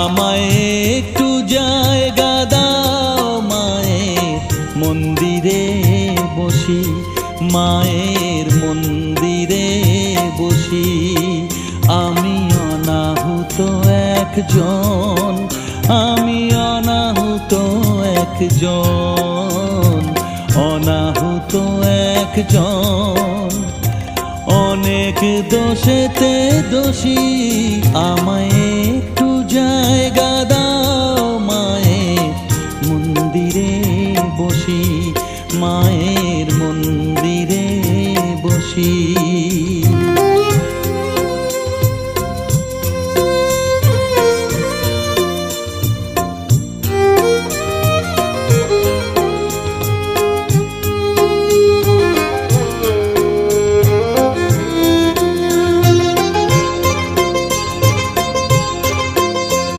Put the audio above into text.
আমায় একটু জায়গা দাও মায়ের মন্দিরে বসি, মায়ের মন্দিরে বসি। আমি অনাহুত একজন, আমি অনাহুত একজন, অনাহুত একজন। অনেক দোষেতে দোষী, আমায় একটু